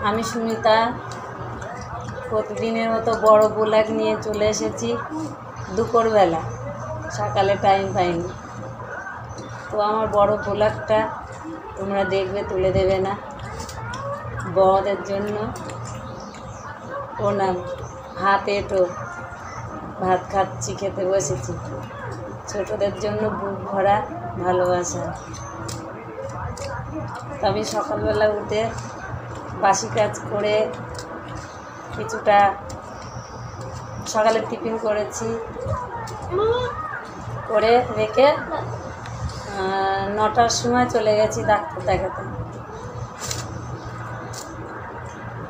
আমি সুমিতা প্রতিদিনের মতো বড় ব্লগ নিয়ে চলে এসেছি দুপুরবেলা, সকালে টাইম পাইনি। তো আমার বড় ব্লগটা তোমরা দেখবে, তুলে দেবে না। বড়দের জন্য প্রণাম, হাত এঁটো, ভাত খাচ্ছি, খেতে বসেছি। ছোটদের জন্য বুক ভরা ভালোবাসা। তো আমি সকালবেলা উঠে বাসি কাজ করে কিছুটা সকালে টিফিন করেছি, করে রেখে 9টার সময় চলে গেছি ডাক্তার দেখাতে।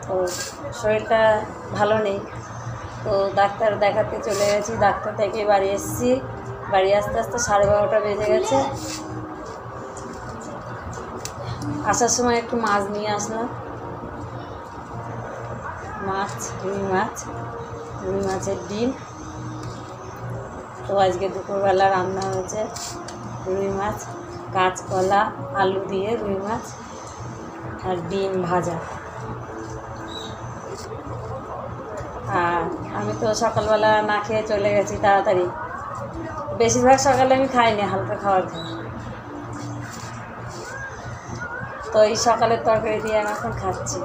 তো শরীরটা ভালো নেই, তো ডাক্তার দেখাতে চলে গেছি। ডাক্তার থেকে বাড়ি এসেছি, বাড়ি আস্তে আস্তে 12:30টা বেজে গেছে। আসার সময় একটু মাছ নিয়ে আসলাম, রুই মাছের ডিম। তো আজকে দুপুরবেলা রান্না হয়েছে রুই মাছ, কাঁচকলা আলু দিয়ে রুই মাছ আর ডিম ভাজা। আর আমি তো সকালবেলা না খেয়ে চলে গেছি তাড়াতাড়ি। বেশিরভাগ সকালে আমি খাইনি, হালকা খাবার খাই। তো এই সকালের তরকারি দিয়ে আমি এখন খাচ্ছি,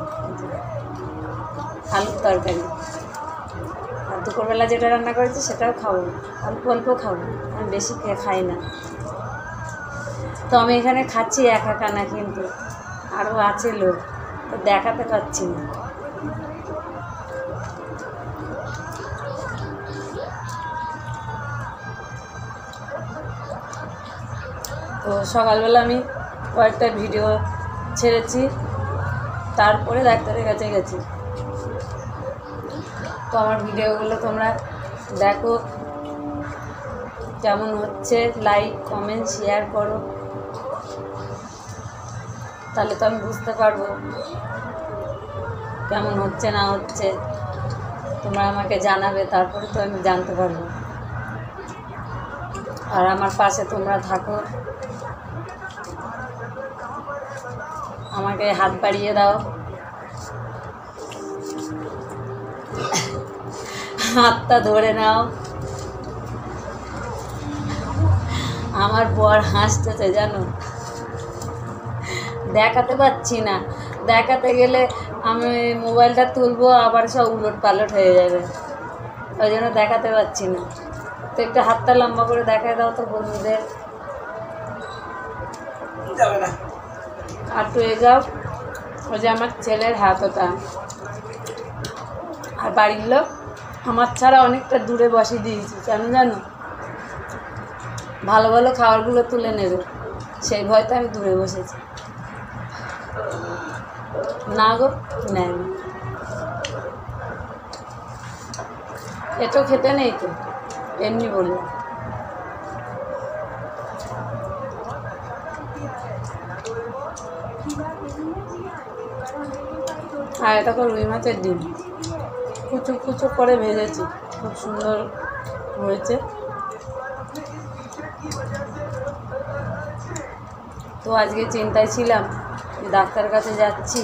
আলুর তরকারি। আর দুপুরবেলা যেটা রান্না করেছি সেটাও খাবো, অল্প অল্প খাবো, আমি বেশি খাই না। তো আমি এখানে খাচ্ছি একা না, কিন্তু আরও আছে লোক, তো দেখাতে পাচ্ছি না। তো সকালবেলা আমি কয়েকটা ভিডিও ছেড়েছি, তারপরে ডাক্তারের কাছে গেছি। তো আমার ভিডিওগুলো তোমরা দেখো, কেমন হচ্ছে লাইক কমেন্ট শেয়ার করো, তাহলে তো আমি বুঝতে পারবো কেমন হচ্ছে না হচ্ছে। তোমরা আমাকে জানাবে, তারপরে তো আমি জানতে পারবো। আর আমার পাশে তোমরা থাকো, আমাকে হাত বাড়িয়ে দাও, হাতটা ধরে নাও। আমার বর হাসতেছে জানো, দেখাতে পাচ্ছি না। দেখাতে গেলে আমি মোবাইলটা তুলবো, আবার সব উলট পালট হয়ে যাবে, ওই জন্য দেখাতে পাচ্ছি না। তো একটু হাতটা লম্বা করে দেখায় দাও তো বন্ধুদের। যাবে না, আর একটু এগাও। ওই যে আমার ছেলের হাত ওটা। আর বাড়ির লোক আমার ছাড়া অনেকটা দূরে বসিয়ে দিয়েছি, কেন জানো? ভালো ভালো খাবারগুলো তুলে নেবে, সেই ভয়তে আমি দূরে বসেছি। না গো, নেয় না, এটাও খেতে নেই তো, এমনি বললাম। আর এটা তো রুই মাছের ডিম, কুচু কুচু করে ভেজেছি, খুব সুন্দর হয়েছে। তো আজকে চিন্তায় ছিলাম যে ডাক্তারের কাছে যাচ্ছি,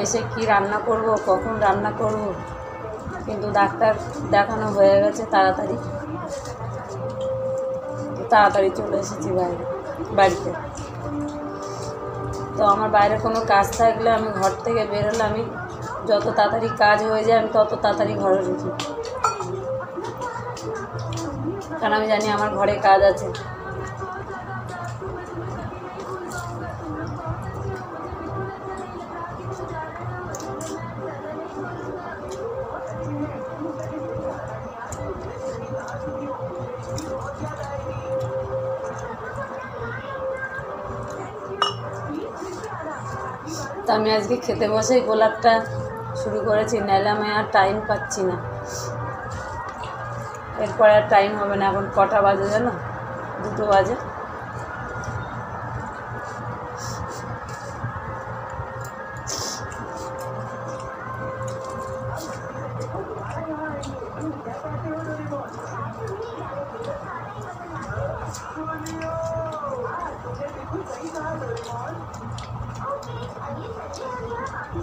এসে কি রান্না করব, কখন রান্না করব, কিন্তু ডাক্তার দেখানো হয়ে গেছে তাড়াতাড়ি। তাড়াতাড়ি চলে এসেছি বাড়িতে। তো আমার বাইরে কোনো কাজ থাকলে আমি ঘর থেকে বেরোলে, আমি যত তাড়াতাড়ি কাজ হয়ে যায় আমি তত তাড়াতাড়ি ঘরে ঢুকি, কারণ আমি জানি আমার ঘরে কাজ আছে। তো আমি আজকে খেতে বসেই ব্লগটা শুরু করেছি, নাহলে আমি আর টাইম পাচ্ছি না। এরপরে আর টাইম হবে না। এখন কটা বাজে জানো? 2টো বাজে।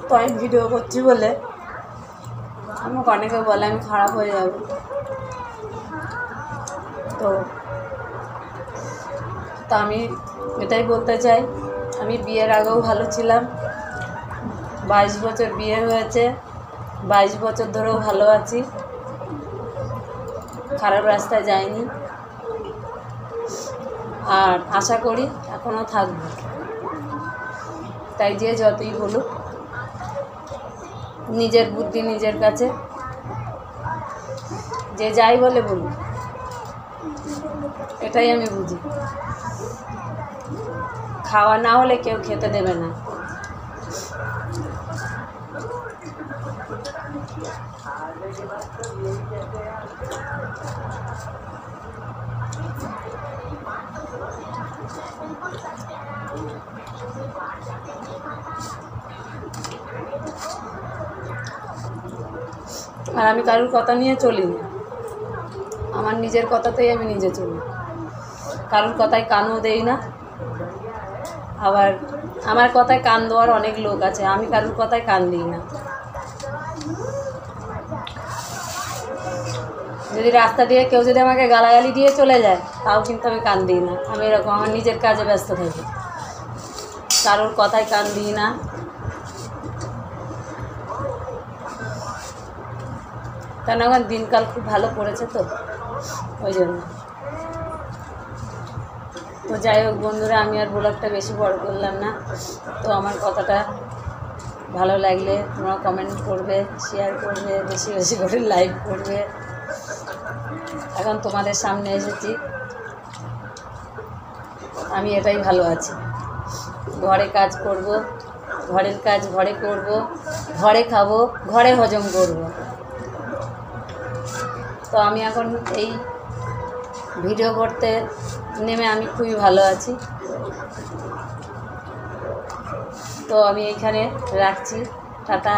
তো আমি ভিডিও করছি বলে আমাকে অনেকে বলে আমি খারাপ হয়ে যাব। তো আমি এটাই বলতে চাই, আমি বিয়ের আগেও ভালো ছিলাম, 22 বছর বিয়ে হয়েছে, 22 বছর ধরেও ভালো আছি, খারাপ রাস্তায় যাইনি, আর আশা করি এখনও থাকব। তাই যে যতই বলুক, নিজের বুদ্ধি নিজের কাছে, যে যাই বলে বলুক, এটাই আমি বুঝি। খাওয়া না হলে কেউ খেতে দেবে না। আর আমি কারোর কথা নিয়ে চলি না, আমার নিজের কথাতেই আমি নিজে চলি, কারোর কথায় কানও দেই না। আবার আমার কথায় কান দেওয়ার অনেক লোক আছে, আমি কারোর কথায় কান দিই না। যদি রাস্তা দিয়ে কেউ যদি আমাকে গালাগালি দিয়ে চলে যায়, তাও কিন্তু আমি কান দিই না। আমি এরকম আমার নিজের কাজে ব্যস্ত থাকি, কারোর কথায় কান দিই না। কারণ এখন দিনকাল খুব ভালো পড়েছে, তো ওই জন্য। তো যাই হোক বন্ধুরা, আমি আর ব্লগটা বেশি বড় করলাম না। তো আমার কথাটা ভালো লাগলে তোমরা কমেন্ট করবে, শেয়ার করবে, বেশি বেশি করে লাইক করবে। এখন তোমাদের সামনে এসেছি, আমি এটাই ভালো আছি। ঘরে কাজ করব, ঘরের কাজ ঘরে করব, ঘরে খাবো, ঘরে হজম করব। তো আমি এখন এই ভিডিও করতে নেমে আমি খুবই ভালো আছি। তো আমি এইখানে রাখছি, টাটা।